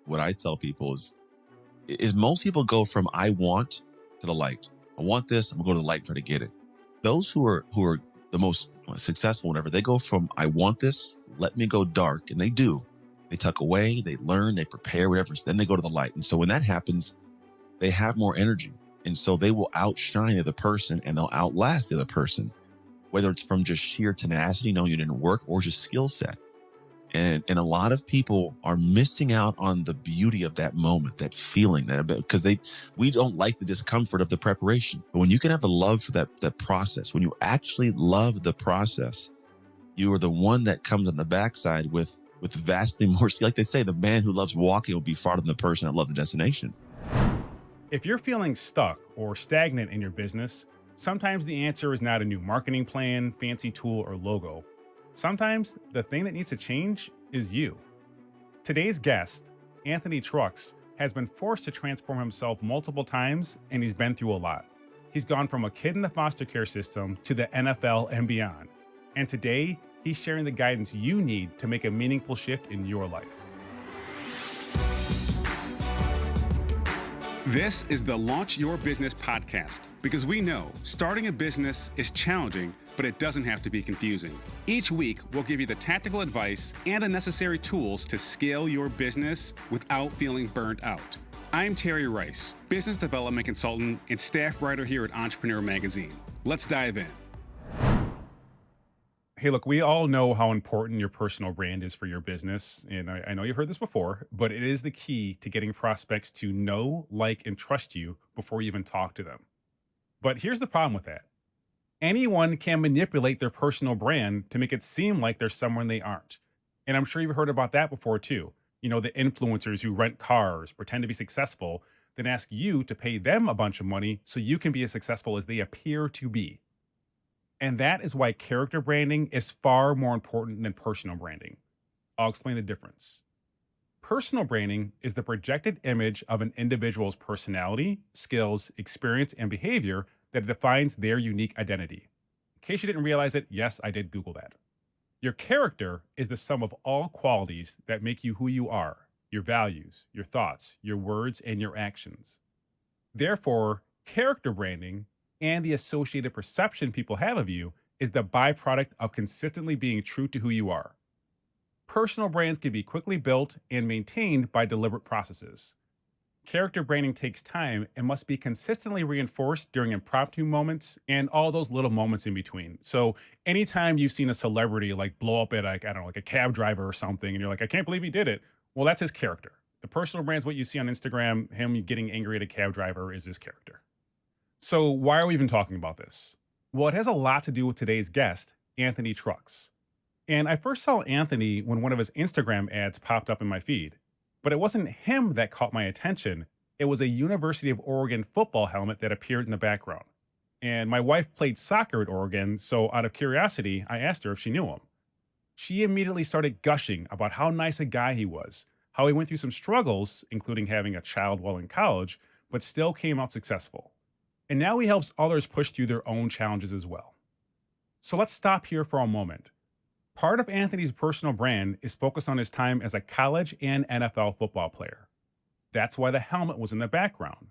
what I tell people is most people go from I want to the like. I want this, I'm gonna go to the like, try to get it. Those who are the most successful, whatever, they go from I want this, let me go dark, and they do. They tuck away, they learn, they prepare, whatever. Then they go to the light. And so when that happens, they have more energy. And so they will outshine the other person and they'll outlast the other person, whether it's from just sheer tenacity, knowing you didn't work, or just skill set. And a lot of people are missing out on the beauty of that moment, that feeling, that because we don't like the discomfort of the preparation. But when you can have a love for that process, when you actually love the process, you are the one that comes on the backside with vastly more. Like they say, the man who loves walking will be farther than the person that loves the destination. If you're feeling stuck or stagnant in your business, sometimes the answer is not a new marketing plan, fancy tool, or logo. Sometimes the thing that needs to change is you. Today's guest, Anthony Trucks, has been forced to transform himself multiple times, and he's been through a lot. He's gone from a kid in the foster care system to the NFL and beyond. And today, he's sharing the guidance you need to make a meaningful shift in your life. This is the Launch Your Business podcast, because we know starting a business is challenging, but it doesn't have to be confusing. Each week, we'll give you the tactical advice and the necessary tools to scale your business without feeling burnt out. I'm Terry Rice, business development consultant and staff writer here at Entrepreneur Magazine. Let's dive in. Hey, look, we all know how important your personal brand is for your business. And I know you've heard this before, but it is the key to getting prospects to know, like, and trust you before you even talk to them. But here's the problem with that. Anyone can manipulate their personal brand to make it seem like they're someone they aren't. And I'm sure you've heard about that before too. You know, the influencers who rent cars, pretend to be successful, then ask you to pay them a bunch of money so you can be as successful as they appear to be. And that is why character branding is far more important than personal branding. I'll explain the difference. Personal branding is the projected image of an individual's personality, skills, experience, and behavior that defines their unique identity. In case you didn't realize it, yes, I did Google that. Your character is the sum of all qualities that make you who you are, your values, your thoughts, your words, and your actions. Therefore, character branding and the associated perception people have of you is the byproduct of consistently being true to who you are. Personal brands can be quickly built and maintained by deliberate processes. Character branding takes time and must be consistently reinforced during impromptu moments and all those little moments in between. So anytime you've seen a celebrity like blow up at like a cab driver or something, and you're like, I can't believe he did it. Well, that's his character. The personal brand is what you see on Instagram. Him getting angry at a cab driver is his character. So why are we even talking about this? Well, it has a lot to do with today's guest, Anthony Trucks. And I first saw Anthony when one of his Instagram ads popped up in my feed. But it wasn't him that caught my attention. It was a University of Oregon football helmet that appeared in the background. And my wife played soccer at Oregon, so out of curiosity, I asked her if she knew him. She immediately started gushing about how nice a guy he was, how he went through some struggles, including having a child while in college, but still came out successful. And now he helps others push through their own challenges as well. So let's stop here for a moment. Part of Anthony's personal brand is focused on his time as a college and NFL football player. That's why the helmet was in the background.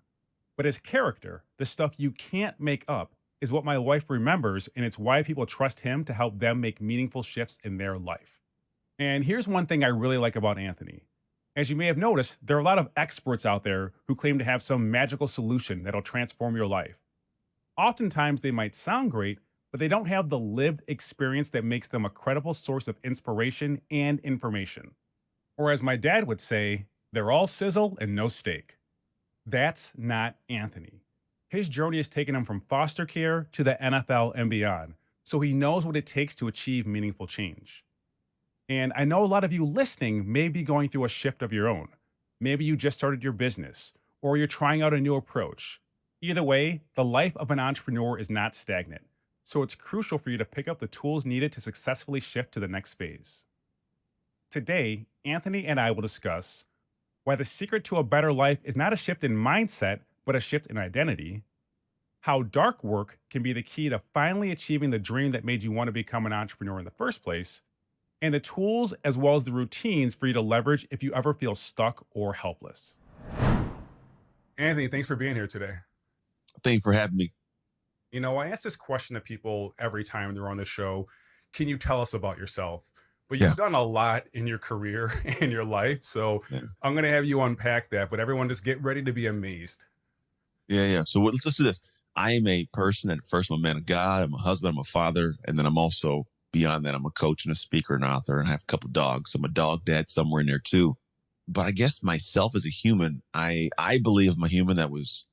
But his character, the stuff you can't make up, is what my wife remembers, and it's why people trust him to help them make meaningful shifts in their life. And here's one thing I really like about Anthony. As you may have noticed, there are a lot of experts out there who claim to have some magical solution that'll transform your life. Oftentimes, they might sound great, but they don't have the lived experience that makes them a credible source of inspiration and information. Or as my dad would say, they're all sizzle and no steak. That's not Anthony. His journey has taken him from foster care to the NFL and beyond, so he knows what it takes to achieve meaningful change. And I know a lot of you listening may be going through a shift of your own. Maybe you just started your business, or you're trying out a new approach. Either way, the life of an entrepreneur is not stagnant, so it's crucial for you to pick up the tools needed to successfully shift to the next phase. Today, Anthony and I will discuss why the secret to a better life is not a shift in mindset, but a shift in identity, how dark work can be the key to finally achieving the dream that made you want to become an entrepreneur in the first place, and the tools as well as the routines for you to leverage if you ever feel stuck or helpless. Anthony, thanks for being here today. Thank you for having me. I ask this question to people every time they're on the show. Can you tell us about yourself? But Yeah. you've done a lot in your career and your life. So Yeah. I'm going to have you unpack that. But everyone just get ready to be amazed. Yeah. So let's do this. I am a person that first I'm a man of God. I'm a husband. I'm a father. And then I'm also beyond that, I'm a coach and a speaker and author. And I have a couple of dogs. I'm a dog dad somewhere in there too. But I guess myself as a human, I believe I'm a human that was,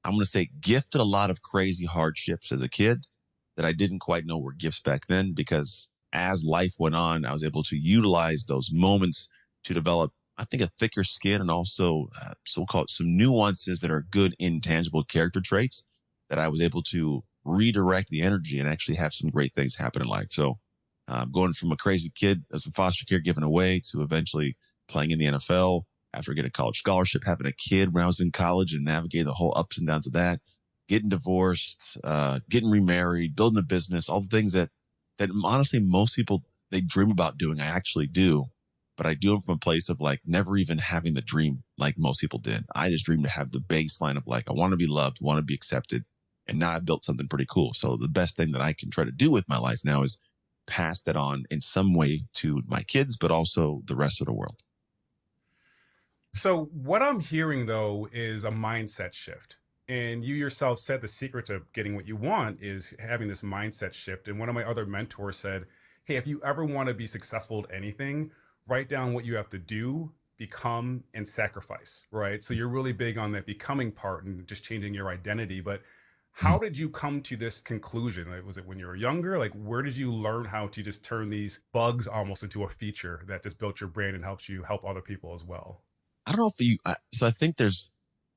I'm going to say, gifted a lot of crazy hardships as a kid that I didn't quite know were gifts back then, because as life went on, I was able to utilize those moments to develop, I think, a thicker skin, and also so-called some nuances that are good intangible character traits that I was able to redirect the energy and actually have some great things happen in life. So going from a crazy kid as a foster care given away to eventually playing in the NFL after getting a college scholarship, having a kid when I was in college and navigating the whole ups and downs of that, getting divorced, getting remarried, building a business, all the things that honestly most people, they dream about doing. I actually do, but I do them from a place of like never even having the dream like most people did. I just dreamed to have the baseline of like, I want to be loved, want to be accepted. And now I've built something pretty cool. So the best thing that I can try to do with my life now is pass that on in some way to my kids, but also the rest of the world. So what I'm hearing though is a mindset shift. And you yourself said the secret to getting what you want is having this mindset shift. And one of my other mentors said, hey, if you ever want to be successful at anything, write down what you have to do, become, and sacrifice, right? So you're really big on that becoming part and just changing your identity. But how did you come to this conclusion? Like, was it when you were younger? Like, where did you learn how to just turn these bugs almost into a feature that just built your brand and helps you help other people as well? I don't know if so I think there's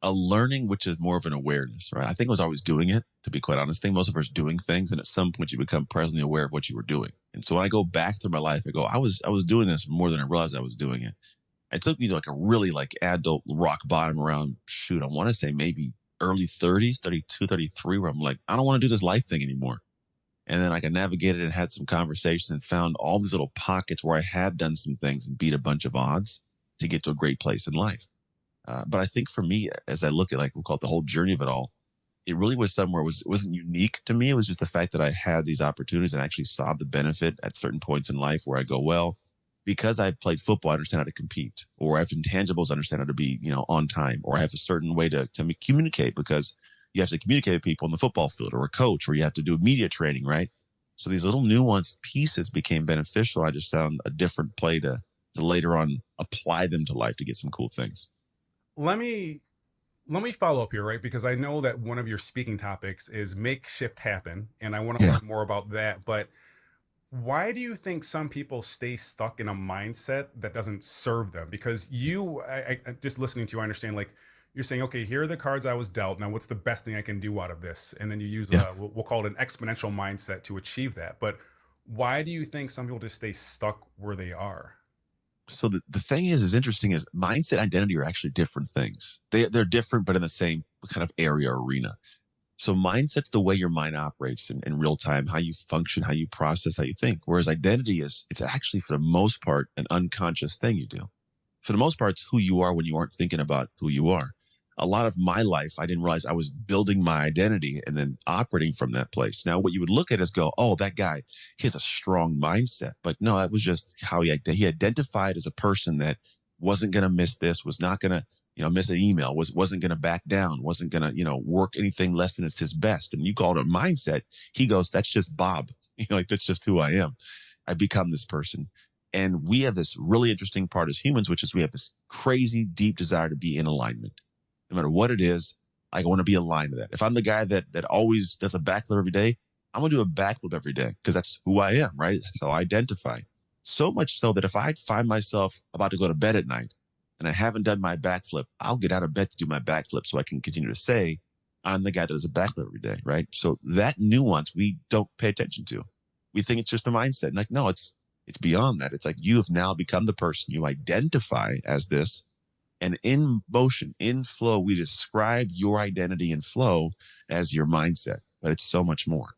a learning, which is more of an awareness, right? I think I was always doing it, to be quite honest. I think most of us doing things, and at some point you become presently aware of what you were doing. And so when I go back through my life, I go, I was doing this more than I realized I was doing it. It took me to like a really like adult rock bottom around, shoot, I want to say maybe early 30s, 32, 33, where I'm like, I don't want to do this life thing anymore. And then like I navigated and had some conversations and found all these little pockets where I had done some things and beat a bunch of odds to get to a great place in life. But I think for me, as I look at like we'll call it the whole journey of it all, it really was somewhere it wasn't unique to me. It was just the fact that I had these opportunities and actually saw the benefit at certain points in life where I go, well, because I played football, I understand how to compete, or I have intangibles, I understand how to be, on time, or I have a certain way to communicate because you have to communicate with people in the football field, or a coach, or you have to do media training, right? So these little nuanced pieces became beneficial. I just found a different play to later on apply them to life to get some cool things. Let me follow up here, right? Because I know that one of your speaking topics is make shift happen, and I want to Yeah. learn more about that. But why do you think some people stay stuck in a mindset that doesn't serve them? Because I just listening to you, I understand like you're saying, okay, here are the cards I was dealt. Now, what's the best thing I can do out of this? And then you use Yeah. we'll call it an exponential mindset to achieve that. But why do you think some people just stay stuck where they are? So the thing is interesting is mindset and identity are actually different things. They're different, but in the same kind of area or arena. So mindset's the way your mind operates in real time, how you function, how you process, how you think. Whereas identity it's actually for the most part an unconscious thing you do. For the most part, it's who you are when you aren't thinking about who you are. A lot of my life, I didn't realize I was building my identity and then operating from that place. Now, what you would look at is go, oh, that guy, he has a strong mindset. But no, that was just how he identified as a person that wasn't going to miss this, was not going to, miss an email, wasn't going to back down, wasn't going to, work anything less than it's his best. And you call it a mindset. He goes, that's just Bob. Like that's just who I am. I become this person. And we have this really interesting part as humans, which is we have this crazy deep desire to be in alignment. No matter what it is, I want to be aligned to that. If I'm the guy that always does a backflip every day, I'm going to do a backflip every day because that's who I am, right? That's how I identify. So much so that if I find myself about to go to bed at night and I haven't done my backflip, I'll get out of bed to do my backflip so I can continue to say I'm the guy that does a backflip every day, right? So that nuance we don't pay attention to. We think it's just a mindset. And like, no, it's beyond that. It's like you have now become the person you identify as this. And in motion, in flow, we describe your identity and flow as your mindset, but it's so much more.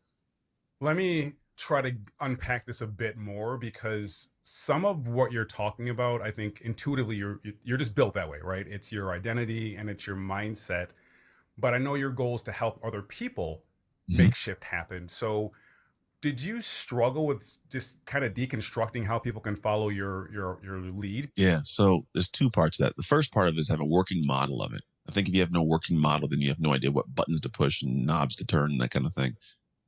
Let me try to unpack this a bit more, because some of what you're talking about, I think intuitively you're just built that way, right? It's your identity and it's your mindset. But I know your goal is to help other people Mhm. make shift happen. So did you struggle with just kind of deconstructing how people can follow your lead? Yeah. So there's two parts to that. The first part of it is have a working model of it. I think if you have no working model, then you have no idea what buttons to push and knobs to turn and that kind of thing.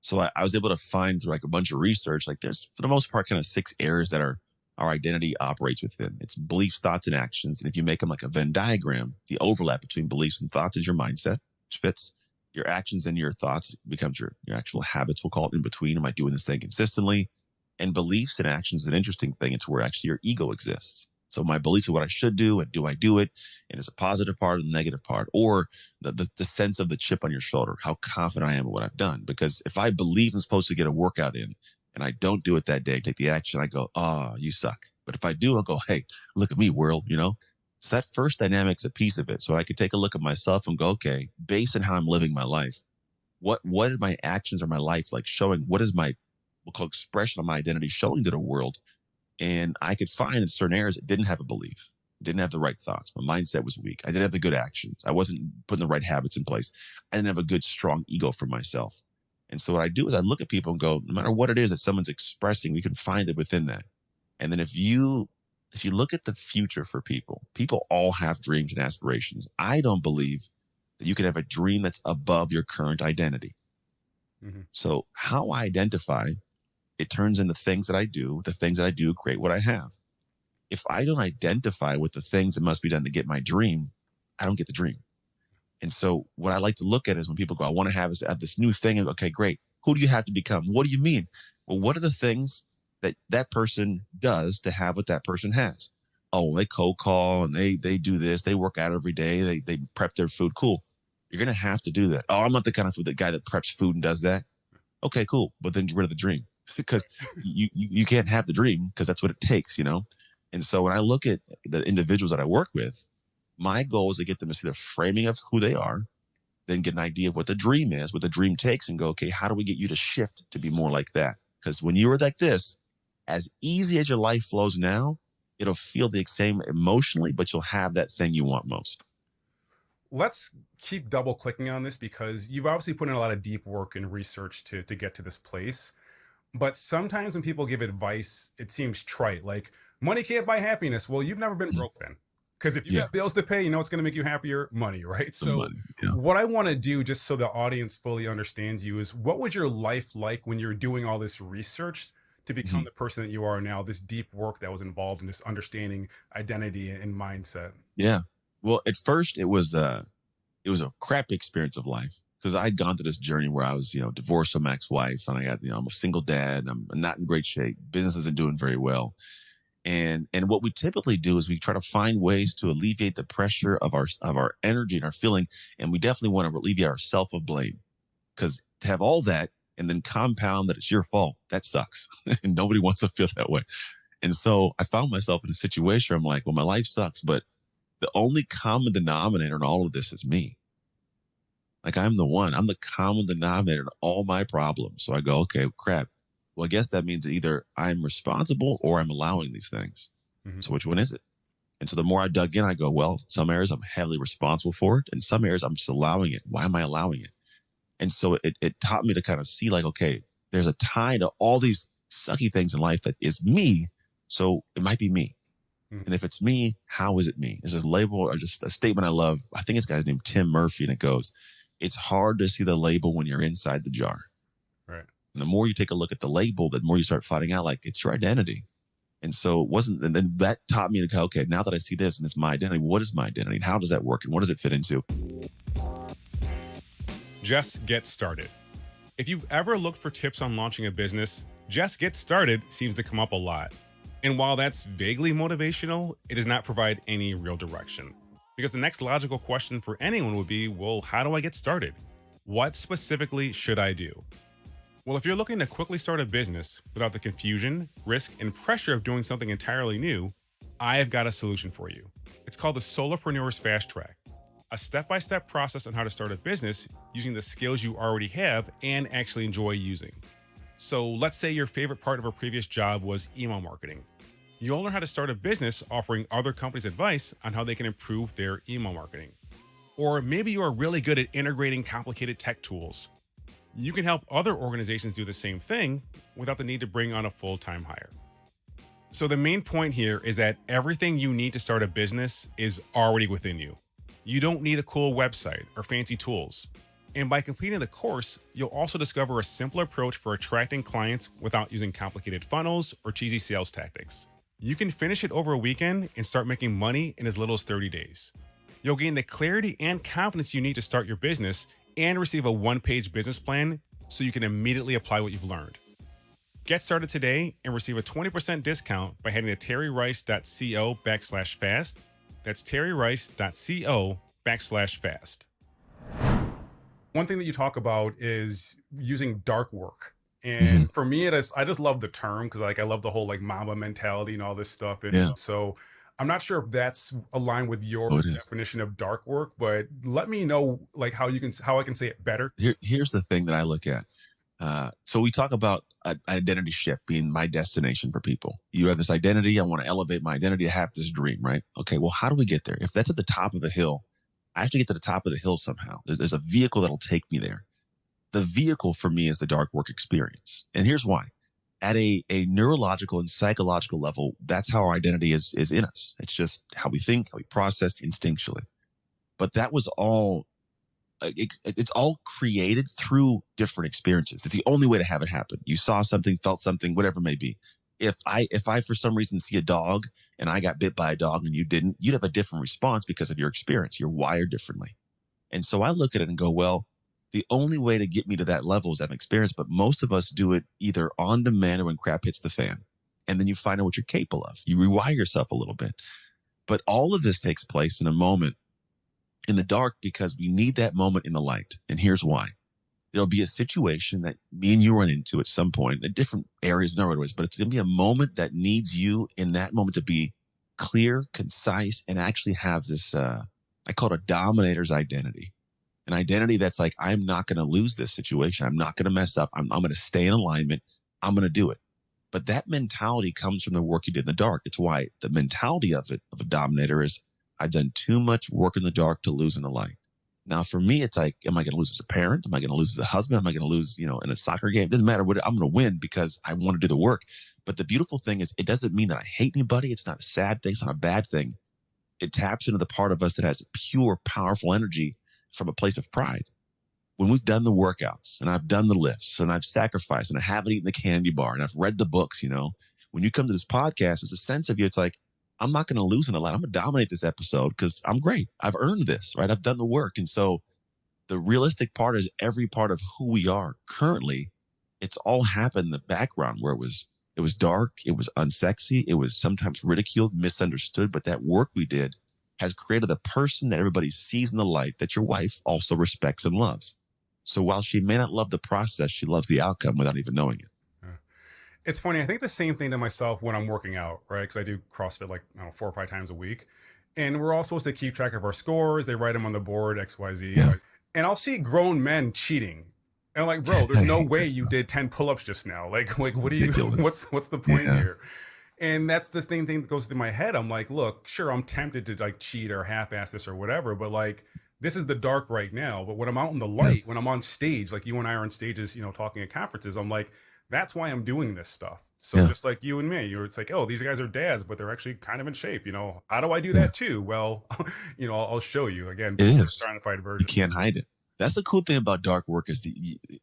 So I was able to find through like a bunch of research, like there's for the most part kind of six areas that are our identity operates within. It's beliefs, thoughts, and actions. And if you make them like a Venn diagram, the overlap between beliefs and thoughts is your mindset, which fits your actions and your thoughts becomes your actual habits. We'll call it in between. Am I doing this thing consistently? And beliefs and actions is an interesting thing. It's where actually your ego exists. So my beliefs are what I should do, and do I do it? And it's a positive part or the negative part, or the sense of the chip on your shoulder, how confident I am in what I've done. Because if I believe I'm supposed to get a workout in and I don't do it that day, take the action, I go, oh, you suck. But if I do, I'll go, hey, look at me, world, you know? So that first dynamic's a piece of it. So I could take a look at myself and go, okay, based on how I'm living my life, what are my actions or my life like showing? What is my we'll call expression of my identity showing to the world? And I could find in certain areas it didn't have a belief, didn't have the right thoughts. My mindset was weak. I didn't have the good actions. I wasn't putting the right habits in place. I didn't have a good, strong ego for myself. And so what I do is I look at people and go, no matter what it is that someone's expressing, we can find it within that. And then if you look at the future for people, people all have dreams and aspirations. I don't believe that you can have a dream that's above your current identity. Hmm. So how I identify, it turns into things that I do. The things that I do create what I have. If I don't identify with the things that must be done to get my dream, I don't get the dream. And so what I like to look at is when people go, I want to have this new thing. And okay, great. Who do you have to become? What do you mean? Well, what are the things that that person does to have what that person has? Oh, they cold call and they do this. They work out every day. They prep their food. Cool. You're gonna have to do that. Oh, I'm not the kind of food that guy that preps food and does that. Okay, cool. But then get rid of the dream because you can't have the dream because that's what it takes, you know? And so when I look at the individuals that I work with, my goal is to get them to see the framing of who they are, then get an idea of what the dream is, what the dream takes, and go, okay, how do we get you to shift to be more like that? Because when you are like this, as easy as your life flows now, it'll feel the same emotionally, but you'll have that thing you want most. Let's keep double clicking on this, because you've obviously put in a lot of deep work and research to get to this place. But sometimes when people give advice, it seems trite, like money can't buy happiness. Well, you've never been Mm. broke then. Because if you Yeah, got bills to pay, you know it's going to make you happier, money, right? the So, money. Yeah. what I want to do, just so the audience fully understands you, is what would your life like when you're doing all this research to become Mhm. the person that you are now, this deep work that was involved in this understanding identity and mindset? Yeah. Well, at first it was a crappy experience of life because I'd gone through this journey where I was, divorced from my ex-wife and I got, I'm a single dad. I'm not in great shape. Business isn't doing very well. And what we typically do is we try to find ways to alleviate the pressure of our energy and our feeling. And we definitely want to alleviate our self of blame because to have all that and then compound that it's your fault, that sucks. And nobody wants to feel that way. And so I found myself in a situation where I'm like, well, my life sucks, but the only common denominator in all of this is me. Like I'm the one, I'm the common denominator in all my problems. So I go, okay, crap. Well, I guess that means that either I'm responsible or I'm allowing these things. Mhm. So which one is it? And so the more I dug in, I go, well, some areas I'm heavily responsible for it. And some areas I'm just allowing it. Why am I allowing it? And so it taught me to kind of see like, okay, there's a tie to all these sucky things in life that is me. So it might be me. Mhm. And if it's me, how is it me? It's a label or just a statement I love. I think it's a guy named Tim Murphy, and it goes, it's hard to see the label when you're inside the jar. Right. And the more you take a look at the label, the more you start finding out like it's your identity. And so it wasn't, and then that taught me to go, okay, now that I see this and it's my identity, what is my identity? And how does that work? And what does it fit into? Just get started. If you've ever looked for tips on launching a business, just get started seems to come up a lot. And while that's vaguely motivational, it does not provide any real direction. Because the next logical question for anyone would be, well, how do I get started? What specifically should I do? Well, if you're looking to quickly start a business without the confusion, risk, and pressure of doing something entirely new, I have got a solution for you. It's called the Solopreneur's Fast Track, a step-by-step process on how to start a business using the skills you already have and actually enjoy using. So let's say your favorite part of a previous job was email marketing. You'll learn how to start a business offering other companies advice on how they can improve their email marketing. Or maybe you are really good at integrating complicated tech tools. You can help other organizations do the same thing without the need to bring on a full-time hire. So the main point here is that everything you need to start a business is already within you. You don't need a cool website or fancy tools. And by completing the course, you'll also discover a simple approach for attracting clients without using complicated funnels or cheesy sales tactics. You can finish it over a weekend and start making money in as little as 30 days. You'll gain the clarity and confidence you need to start your business and receive a one-page business plan so you can immediately apply what you've learned. Get started today and receive a 20% discount by heading to terryrice.co/fast. That's terryrice.co/fast. One thing that you talk about is using dark work. And for me, I just love the term because I love the whole Mamba mentality and all this stuff. And Yeah. so I'm not sure if that's aligned with your Oh, it is. definition of dark work, but let me know how I can say it better. Here's the thing that I look at. So we talk about identity shift being my destination for people. You have this identity. I want to elevate my identity. I have this dream, right? Okay. Well, how do we get there? If that's at the top of the hill, I have to get to the top of the hill somehow. There's a vehicle that'll take me there. The vehicle for me is the dark work experience. And here's why. At a neurological and psychological level, that's how our identity is in us. It's just how we think, how we process instinctually. But that was all, it's all created through different experiences. It's the only way to have it happen. You saw something, felt something, whatever it may be. If I for some reason see a dog and I got bit by a dog and you didn't, you'd have a different response because of your experience. You're wired differently. And so I look at it and go, well, the only way to get me to that level is that experience. But most of us do it either on demand or when crap hits the fan. And then you find out what you're capable of. You rewire yourself a little bit. But all of this takes place in a moment in the dark because we need that moment in the light. And here's why. There'll be a situation that me and you run into at some point in different areas, no ways, but it's going to be a moment that needs you in that moment to be clear, concise, and actually have this, I call it a dominator's identity. An identity that's like, I'm not going to lose this situation. I'm not going to mess up. I'm going to stay in alignment. I'm going to do it. But that mentality comes from the work you did in the dark. It's why the mentality of a dominator is, I've done too much work in the dark to lose in the light. Now, for me, it's like, am I going to lose as a parent? Am I going to lose as a husband? Am I going to lose, in a soccer game? It doesn't matter what, I'm going to win because I want to do the work. But the beautiful thing is, it doesn't mean that I hate anybody. It's not a sad thing. It's not a bad thing. It taps into the part of us that has pure, powerful energy from a place of pride. When we've done the workouts and I've done the lifts and I've sacrificed and I haven't eaten the candy bar and I've read the books, when you come to this podcast, there's a sense of you. It's like, I'm not going to lose in a lot. I'm going to dominate this episode because I'm great. I've earned this, right? I've done the work. And so the realistic part is every part of who we are currently, it's all happened in the background where it was dark. It was unsexy. It was sometimes ridiculed, misunderstood. But that work we did has created the person that everybody sees in the light that your wife also respects and loves. So while she may not love the process, she loves the outcome without even knowing it. It's funny. I think the same thing to myself when I'm working out, right? Because I do CrossFit 4 or 5 times a week. And we're all supposed to keep track of our scores. They write them on the board, X, Y, Z. Yeah. And I'll see grown men cheating. And I'm like, bro, there's no way you did 10 pull-ups just now. What do you, what's the point here? And that's the same thing that goes through my head. I'm like, look, sure, I'm tempted to cheat or half-ass this or whatever, but this is the dark right now. But when I'm out in the light, when I'm on stage, like you and I are on stages, talking at conferences, I'm like, that's why I'm doing this stuff. So just like you and me, it's like, oh, these guys are dads, but they're actually kind of in shape. How do I do that too? Well, I'll show you again. It is. Personified version. You can't hide it. That's the cool thing about dark work is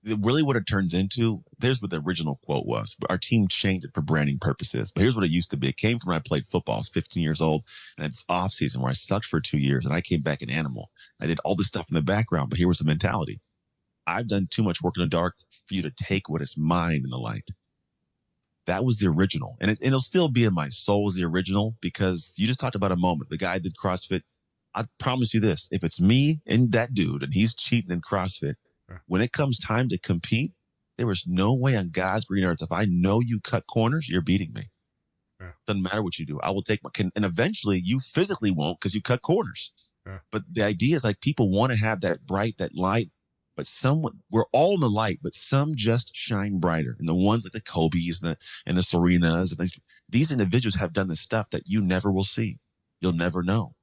really what it turns into. There's what the original quote was. Our team changed it for branding purposes. But here's what it used to be. It came from when I played football. I was 15 years old, and it's off season where I sucked for 2 years, and I came back an animal. I did all this stuff in the background, but here was the mentality. I've done too much work in the dark for you to take what is mine in the light. That was the original. And it'll still be in my soul as the original because you just talked about a moment. The guy did CrossFit. I promise you this, if it's me and that dude and he's cheating in CrossFit, when it comes time to compete, there is no way on God's green earth. If I know you cut corners, you're beating me. Doesn't matter what you do. I will take and eventually you physically won't because you cut corners. But the idea is people want to have that bright, that light, But some, we're all in the light, but some just shine brighter. And the ones like the Kobe's and the Serenas and these individuals have done the stuff that you never will see. You'll never know.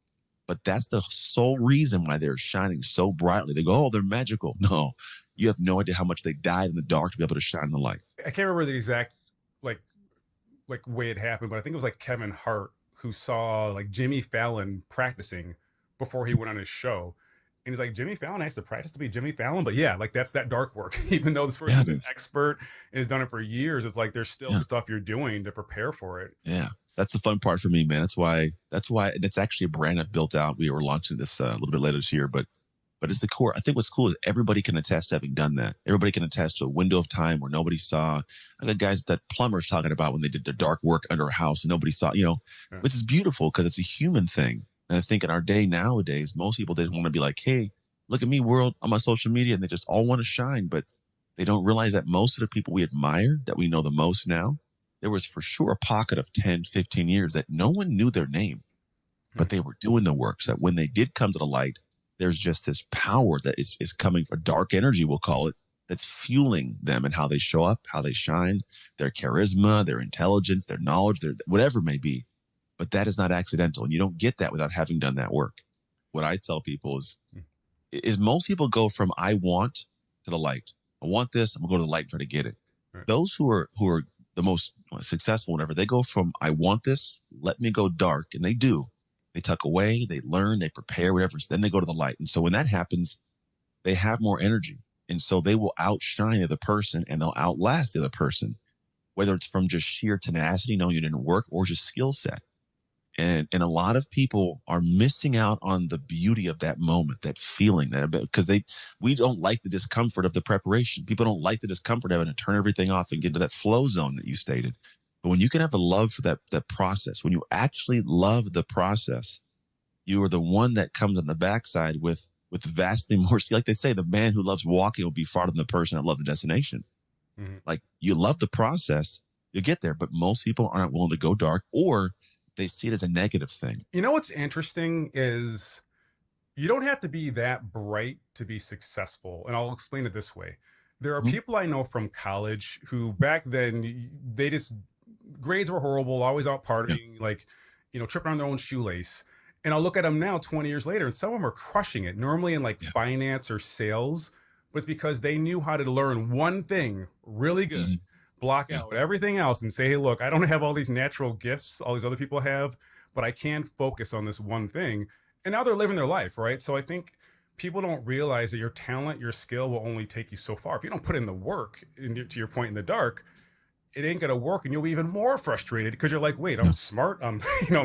But that's the sole reason why they're shining so brightly. They go, oh, they're magical. No, you have no idea how much they died in the dark to be able to shine the light. I can't remember the exact like way it happened, but I think it was like Kevin Hart who saw like Jimmy Fallon practicing before he went on his show. And he's like, Jimmy Fallon has to practice to be Jimmy Fallon. But yeah, like that's that dark work. Even though this person's an expert and has done it for years, it's like there's still stuff you're doing to prepare for it. Yeah. That's the fun part for me, man. That's why and it's actually a brand I've built out. We were launching this a little bit later this year, but it's the core. I think what's cool is everybody can attest to having done that. Everybody can attest to a window of time where nobody saw. I got guys that plumbers talking about when they did the dark work under a house and nobody saw, which is beautiful because it's a human thing. And I think in our day nowadays, most people, they want to be like, hey, look at me, world, on my social media. And they just all want to shine. But they don't realize that most of the people we admire, that we know the most now, there was for sure a pocket of 10, 15 years that no one knew their name, but they were doing the work. So that when they did come to the light, there's just this power that is coming for dark energy, we'll call it, that's fueling them and how they show up, how they shine, their charisma, their intelligence, their knowledge, their whatever it may be. But that is not accidental. And you don't get that without having done that work. What I tell people is most people go from I want to the light. I want this, I'm gonna go to the light and try to get it. Right. Those who are the most successful, whatever, they go from I want this, let me go dark. And they do. They tuck away, they learn, they prepare, whatever. Then they go to the light. And so when that happens, they have more energy. And so they will outshine the other person and they'll outlast the other person, whether it's from just sheer tenacity, knowing you didn't work, or just skill set. And a lot of people are missing out on the beauty of that moment, that feeling, that because we don't like the discomfort of the preparation. People don't like the discomfort of having to turn everything off and get into that flow zone that you stated. But when you can have a love for that process, when you actually love the process, you are the one that comes on the backside with vastly more. See, like they say, the man who loves walking will be farther than the person that loves the destination. Mm-hmm. Like you love the process, you get there, but most people aren't willing to go dark, or they see it as a negative thing. You know what's interesting is you don't have to be that bright to be successful. And I'll explain it this way. There are people I know from college who back then, they just, grades were horrible, always out partying, tripping on their own shoelace. And I'll look at them now 20 years later, and some of them are crushing it, normally in finance or sales, but it's because they knew how to learn one thing really good, block out everything else and say, hey, look, I don't have all these natural gifts all these other people have, but I can focus on this one thing. And now they're living their life, right? So I think people don't realize that your talent, your skill will only take you so far. If you don't put in the work, to your point, in the dark, it ain't gonna work, and you'll be even more frustrated because you're like, wait, I'm smart, I'm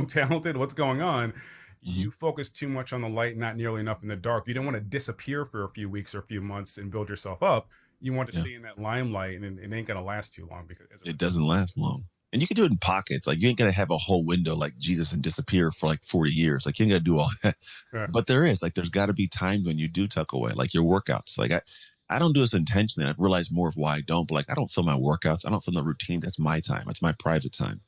talented, what's going on? You focus too much on the light, not nearly enough in the dark. You don't want to disappear for a few weeks or a few months and build yourself up. You want to stay in that limelight, and it ain't gonna last too long because it doesn't last long. And you can do it in pockets. Like you ain't gonna have a whole window like Jesus and disappear for like 40 years. Like you ain't gotta do all that. Right. But there's got to be times when you do tuck away, like your workouts. Like I don't do this intentionally. I've realized more of why I don't. But like I don't film my workouts. I don't film the routines. That's my time. That's my private time.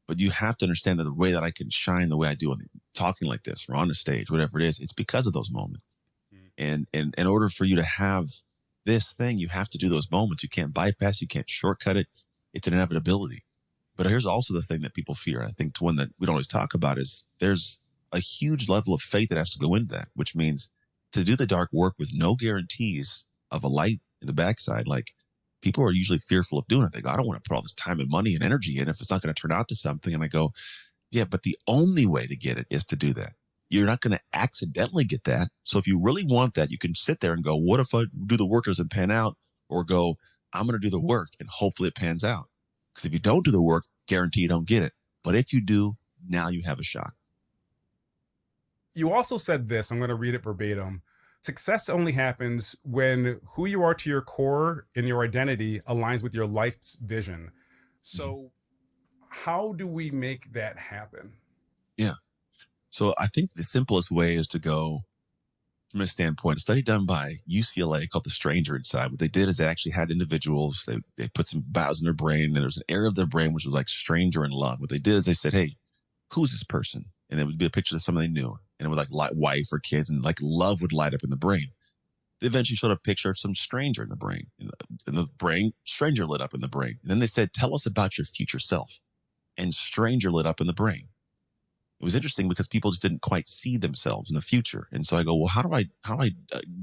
But you have to understand that the way that I can shine the way I do, talking like this or on the stage, whatever it is, it's because of those moments. And in order for you to have this thing, you have to do those moments. You can't bypass, you can't shortcut it. It's an inevitability. But here's also the thing that people fear. I think one that we don't always talk about is there's a huge level of faith that has to go into that, which means to do the dark work with no guarantees of a light in the backside. Like people are usually fearful of doing it. They go, I don't want to put all this time and money and energy in if it's not going to turn out to something. And I go, yeah, but the only way to get it is to do that. You're not going to accidentally get that. So if you really want that, you can sit there and go, what if I do the work, doesn't pan out? Or go, I'm going to do the work and hopefully it pans out. Because if you don't do the work, guarantee you don't get it. But if you do, now you have a shot. You also said this, I'm going to read it verbatim. Success only happens when who you are to your core and your identity aligns with your life's vision. So how do we make that happen? Yeah. So I think the simplest way is to go from a standpoint, a study done by UCLA called The Stranger Inside. What they did is they actually had individuals, they put some valves in their brain, and there was an area of their brain which was like stranger in love. What they did is they said, hey, who's this person? And it would be a picture of someone they knew. And it would like wife or kids, and like love would light up in the brain. They eventually showed a picture of some stranger in the brain. In the brain, stranger lit up in the brain. And then they said, tell us about your future self. And stranger lit up in the brain. It was interesting because people just didn't quite see themselves in the future. And so I go, well, how do I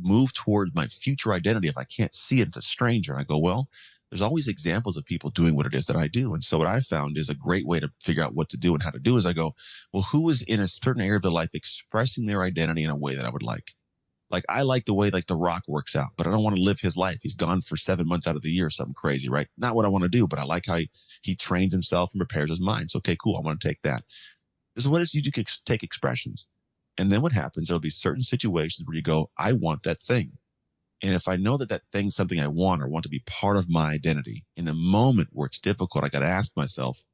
move toward my future identity if I can't see it as a stranger? And I go, well, there's always examples of people doing what it is that I do. And so what I found is a great way to figure out what to do and how to do is I go, well, who is in a certain area of their life expressing their identity in a way that I would like? Like I like the way like The Rock works out, but I don't want to live his life. He's gone for 7 months out of the year, something crazy, right? Not what I want to do, but I like how he trains himself and prepares his mind. So, okay, cool. I want to take that. This is what it is. You can take expressions. And then what happens, there'll be certain situations where you go, I want that thing. And if I know that that thing's something I want or want to be part of my identity, in the moment where it's difficult, I got to ask myself,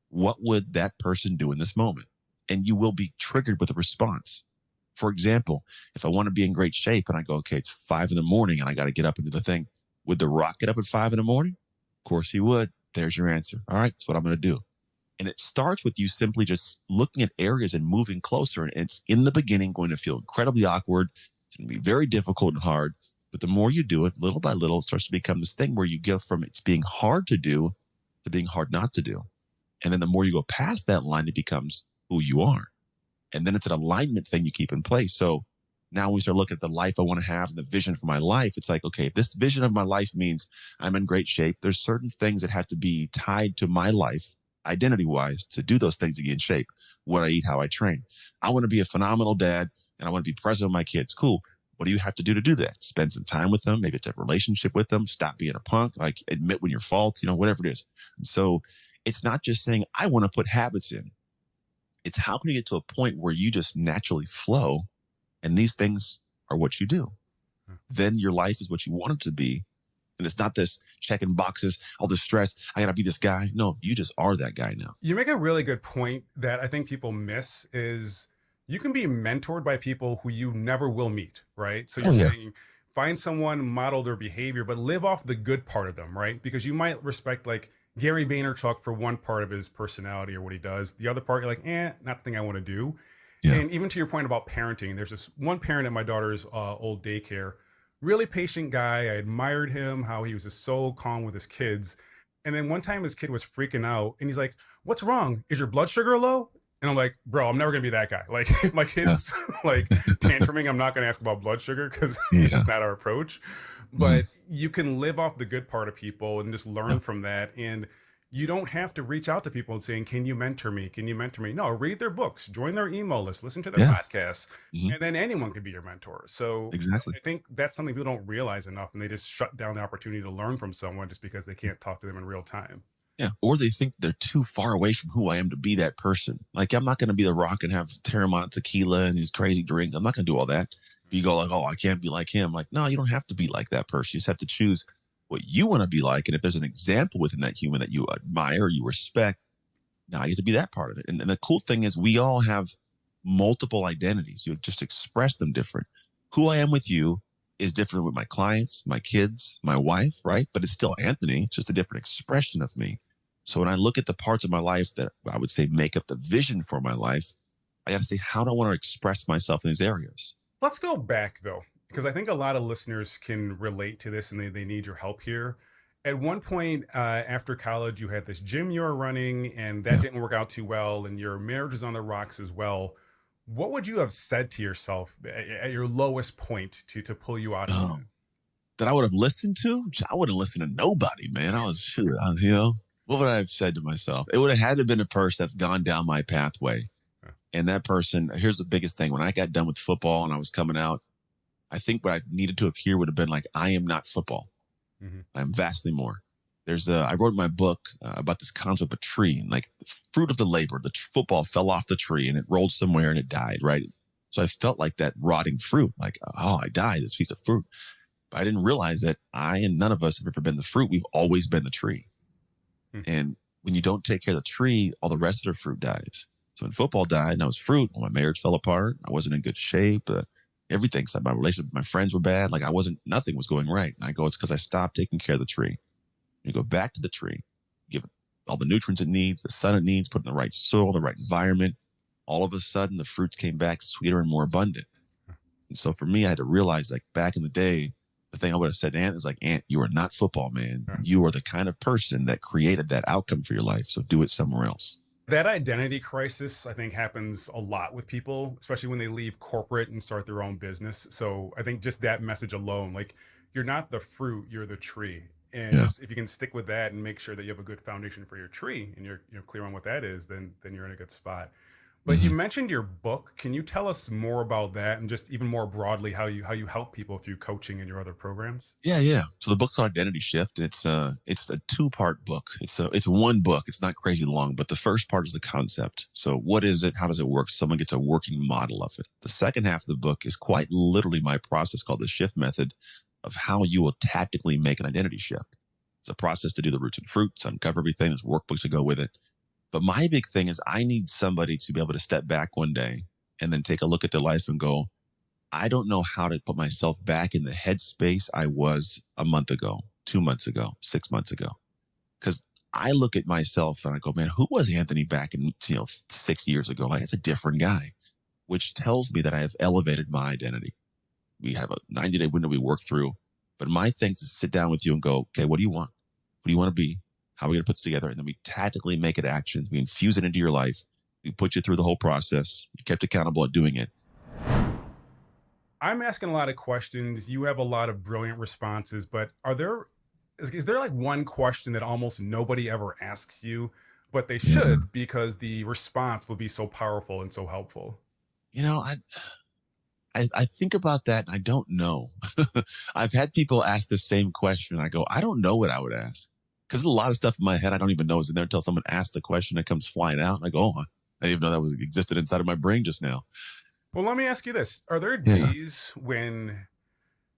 what would that person do in this moment? And you will be triggered with a response. For example, if I want to be in great shape and I go, okay, it's 5 a.m. and I got to get up and do the thing. Would The Rock get up at 5 a.m? Of course he would. There's your answer. All right, that's what I'm going to do. And it starts with you simply just looking at areas and moving closer. And it's in the beginning going to feel incredibly awkward. It's going to be very difficult and hard. But the more you do it, little by little, it starts to become this thing where you go from it's being hard to do to being hard not to do. And then the more you go past that line, it becomes who you are. And then it's an alignment thing you keep in place. So now when we start looking at the life I want to have and the vision for my life, it's like, okay, if this vision of my life means I'm in great shape, there's certain things that have to be tied to my life identity wise to do those things to get in shape. What I eat, how I train. I want to be a phenomenal dad and I want to be present with my kids. Cool. What do you have to do that? Spend some time with them. Maybe it's a relationship with them. Stop being a punk. Like admit when you're faults, whatever it is. And so it's not just saying, I want to put habits in. It's how can you get to a point where you just naturally flow and these things are what you do. Then your life is what you want it to be. And it's not this checking boxes, all this stress. I got to be this guy. No, you just are that guy now. You make a really good point that I think people miss is you can be mentored by people who you never will meet, right? So you're saying find someone, model their behavior, but live off the good part of them, right? Because you might respect like Gary Vaynerchuk for one part of his personality or what he does. The other part, you're like, not the thing I want to do. Yeah. And even to your point about parenting, there's this one parent at my daughter's old daycare, really patient guy. I admired him, how he was just so calm with his kids. And then one time his kid was freaking out and he's like, what's wrong? Is your blood sugar low? And I'm like, bro, I'm never going to be that guy. Like if my kid's like tantruming, I'm not going to ask about blood sugar because it's just not our approach. But you can live off the good part of people and just learn from that. And you don't have to reach out to people and saying, can you mentor me? Can you mentor me? No, read their books, join their email list, listen to their podcasts, and then anyone can be your mentor. So I think that's something people don't realize enough, and they just shut down the opportunity to learn from someone just because they can't talk to them in real time. Yeah. Or they think they're too far away from who I am to be that person. Like I'm not going to be The Rock and have Terramont tequila and his crazy drinks. I'm not going to do all that. You go like, oh, I can't be like him. Like, no, you don't have to be like that person. You just have to choose what you want to be like. And if there's an example within that human that you admire, you respect, now you have to be that part of it. And the cool thing is we all have multiple identities. You just express them different. Who I am with you is different with my clients, my kids, my wife, right? But it's still Anthony. It's just a different expression of me. So when I look at the parts of my life that I would say make up the vision for my life, I got to say, how do I want to express myself in these areas? Let's go back though, because I think a lot of listeners can relate to this and they need your help here. At one point after college, you had this gym you were running and that didn't work out too well. And your marriage was on the rocks as well. What would you have said to yourself at your lowest point to pull you out of it? That I would have listened to? I wouldn't listen to nobody, man. What would I have said to myself? It would have had to have been a person that's gone down my pathway. And that person, here's the biggest thing. When I got done with football and I was coming out, I think what I needed to have heard would have been like, I am not football. I'm vastly more. I wrote my book about this concept of a tree and like the fruit of the labor. The football fell off the tree and it rolled somewhere and it died, right? So I felt like that rotting fruit, like, oh, I died, this piece of fruit. But I didn't realize that I and none of us have ever been the fruit. We've always been the tree. And when you don't take care of the tree, all the rest of the fruit dies. So when football died and I was fruit, when my marriage fell apart, I wasn't in good shape. Everything, my relationship with my friends were bad. Like nothing was going right. And I go, it's because I stopped taking care of the tree. You go back to the tree, give it all the nutrients it needs, the sun it needs, put it in the right soil, the right environment. All of a sudden, the fruits came back sweeter and more abundant. And so for me, I had to realize, like, back in the day, the thing I would have said to Ant is like, Ant, you are not football, man. Yeah. You are the kind of person that created that outcome for your life. So do it somewhere else. That identity crisis, I think, happens a lot with people, especially when they leave corporate and start their own business. So I think just that message alone, like, you're not the fruit, you're the tree. And Yeah. just if you can stick with that and make sure that you have a good foundation for your tree and you're clear on what that is, then you're in a good spot. But you Mhm. mentioned your book. Can you tell us more about that and just even more broadly how you help people through coaching and your other programs? Yeah, yeah. So the book's called Identity Shift, and it's a two-part book. It's one book. It's not crazy long, but the first part is the concept. So what is it? How does it work? Someone gets a working model of it. The second half of the book is quite literally my process called the shift method of how you will tactically make an identity shift. It's a process to do the roots and fruits, uncover everything. There's workbooks that go with it. But my big thing is I need somebody to be able to step back one day and then take a look at their life and go, I don't know how to put myself back in the headspace I was a month ago, 2 months ago, 6 months ago. Because I look at myself and I go, man, who was Anthony back in 6 years ago? Like, it's a different guy, which tells me that I have elevated my identity. We have a 90-day window we work through. But my thing is to sit down with you and go, okay, what do you want? Who do you want to be? How are we going to put this together? And then we tactically make it action. We infuse it into your life. We put you through the whole process. You kept accountable at doing it. I'm asking a lot of questions. You have a lot of brilliant responses, but is there like one question that almost nobody ever asks you, but they Yeah. should because the response will be so powerful and so helpful? You know, I think about that and I don't know. I've had people ask the same question. I go, I don't know what I would ask. Because there's a lot of stuff in my head I don't even know is in there until someone asks the question that comes flying out. And I go, oh, I didn't even know that was existed inside of my brain just now. Well, let me ask you this. Are there Yeah. days when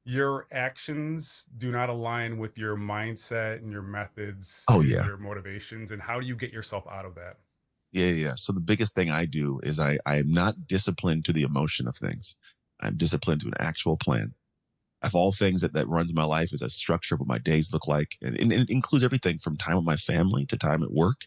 your actions do not align with your mindset and your methods Oh, and yeah. your motivations? And how do you get yourself out of that? Yeah, yeah. So the biggest thing I do is I am not disciplined to the emotion of things. I'm disciplined to an actual plan. Of all things that runs my life is a structure of what my days look like. And it includes everything from time with my family to time at work.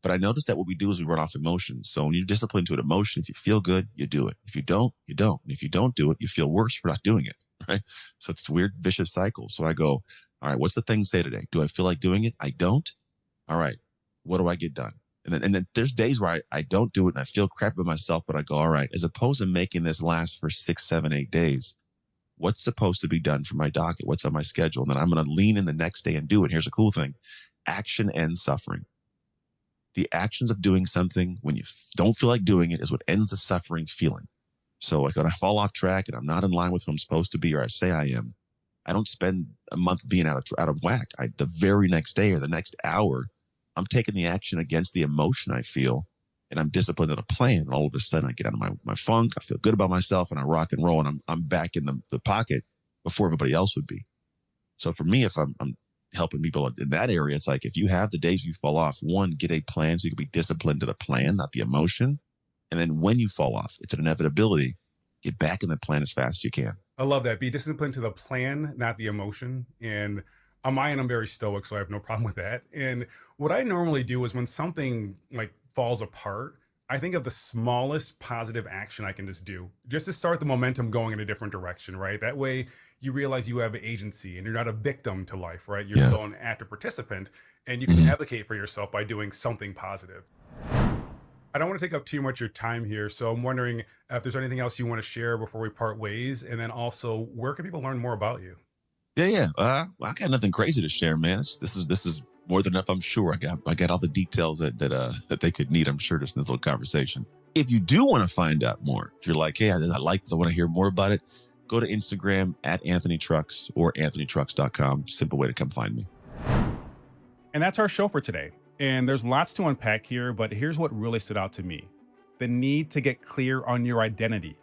But I noticed that what we do is we run off emotions. So when you're disciplined to an emotion, if you feel good, you do it. If you don't, you don't. And if you don't do it, you feel worse for not doing it. Right. So it's a weird, vicious cycle. So I go, all right, what's the thing say today? Do I feel like doing it? I don't. All right. What do I get done? And then there's days where I don't do it and I feel crap about myself, but I go, all right, as opposed to making this last for 6, 7, 8 days, what's supposed to be done for my docket? What's on my schedule? And then I'm going to lean in the next day and do it. Here's a cool thing. Action ends suffering. The actions of doing something when you don't feel like doing it is what ends the suffering feeling. So like when I fall off track and I'm not in line with who I'm supposed to be or I say I am, I don't spend a month being out of whack. The very next day or the next hour, I'm taking the action against the emotion I feel and I'm disciplined at a plan. And all of a sudden I get out of my funk. I feel good about myself and I rock and roll and I'm back in the pocket before everybody else would be. So for me, if I'm helping people in that area, it's like if you have the days you fall off, one, get a plan so you can be disciplined to the plan, not the emotion. And then when you fall off, it's an inevitability. Get back in the plan as fast as you can. I love that. Be disciplined to the plan, not the emotion. And on my end, I'm very stoic, so I have no problem with that. And what I normally do is when something like falls apart, I think of the smallest positive action I can just do just to start the momentum going in a different direction, right? That way you realize you have agency and you're not a victim to life, right? You're Yeah. still an active participant and you can Mhm. advocate for yourself by doing something positive. I don't want to take up too much of your time here. So I'm wondering if there's anything else you want to share before we part ways. And then also, where can people learn more about you? Yeah, yeah. I got nothing crazy to share, man. This is more than enough. I'm sure. I got all the details that they could need. I'm sure just in this little conversation. If you do want to find out more, if you're like, hey, I want to hear more about it, go to Instagram at Anthony Trucks or AnthonyTrucks.com. Simple way to come find me. And that's our show for today. And there's lots to unpack here, but here's what really stood out to me: the need to get clear on your identity.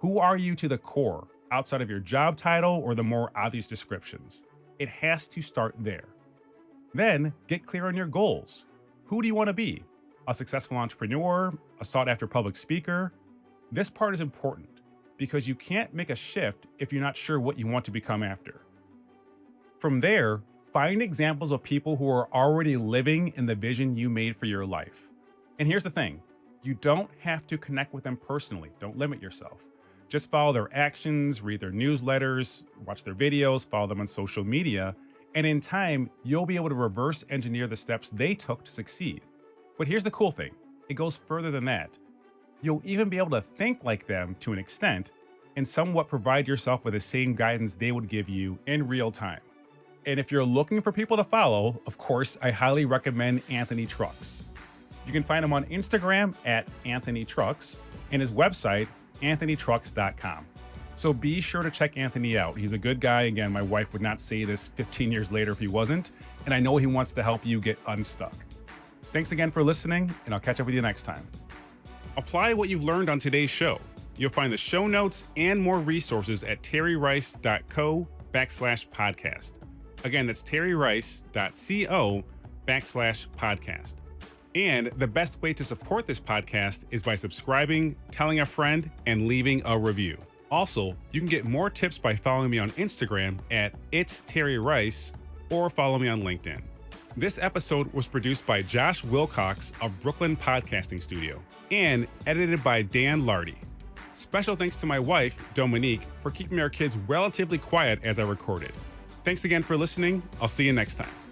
Who are you to the core, outside of your job title or the more obvious descriptions? It has to start there. Then get clear on your goals. Who do you want to be? A successful entrepreneur? A sought after public speaker? This part is important because you can't make a shift if you're not sure what you want to become after. From there, find examples of people who are already living in the vision you made for your life. And here's the thing: you don't have to connect with them personally. Don't limit yourself. Just follow their actions, read their newsletters, watch their videos, follow them on social media, and in time, you'll be able to reverse engineer the steps they took to succeed. But here's the cool thing. It goes further than that. You'll even be able to think like them to an extent and somewhat provide yourself with the same guidance they would give you in real time. And if you're looking for people to follow, of course, I highly recommend Anthony Trucks. You can find him on Instagram at Anthony Trucks and his website, anthonytrucks.com. So be sure to check Anthony out. He's a good guy. Again, my wife would not say this 15 years later if he wasn't, and I know he wants to help you get unstuck. Thanks again for listening, and I'll catch up with you next time. Apply what you've learned on today's show. You'll find the show notes and more resources at terryrice.co/podcast. Again, that's terryrice.co/podcast. And the best way to support this podcast is by subscribing, telling a friend, and leaving a review. Also, you can get more tips by following me on Instagram at It's Terry Rice or follow me on LinkedIn. This episode was produced by Josh Wilcox of Brooklyn Podcasting Studio and edited by Dan Lardy. Special thanks to my wife, Dominique, for keeping our kids relatively quiet as I recorded. Thanks again for listening. I'll see you next time.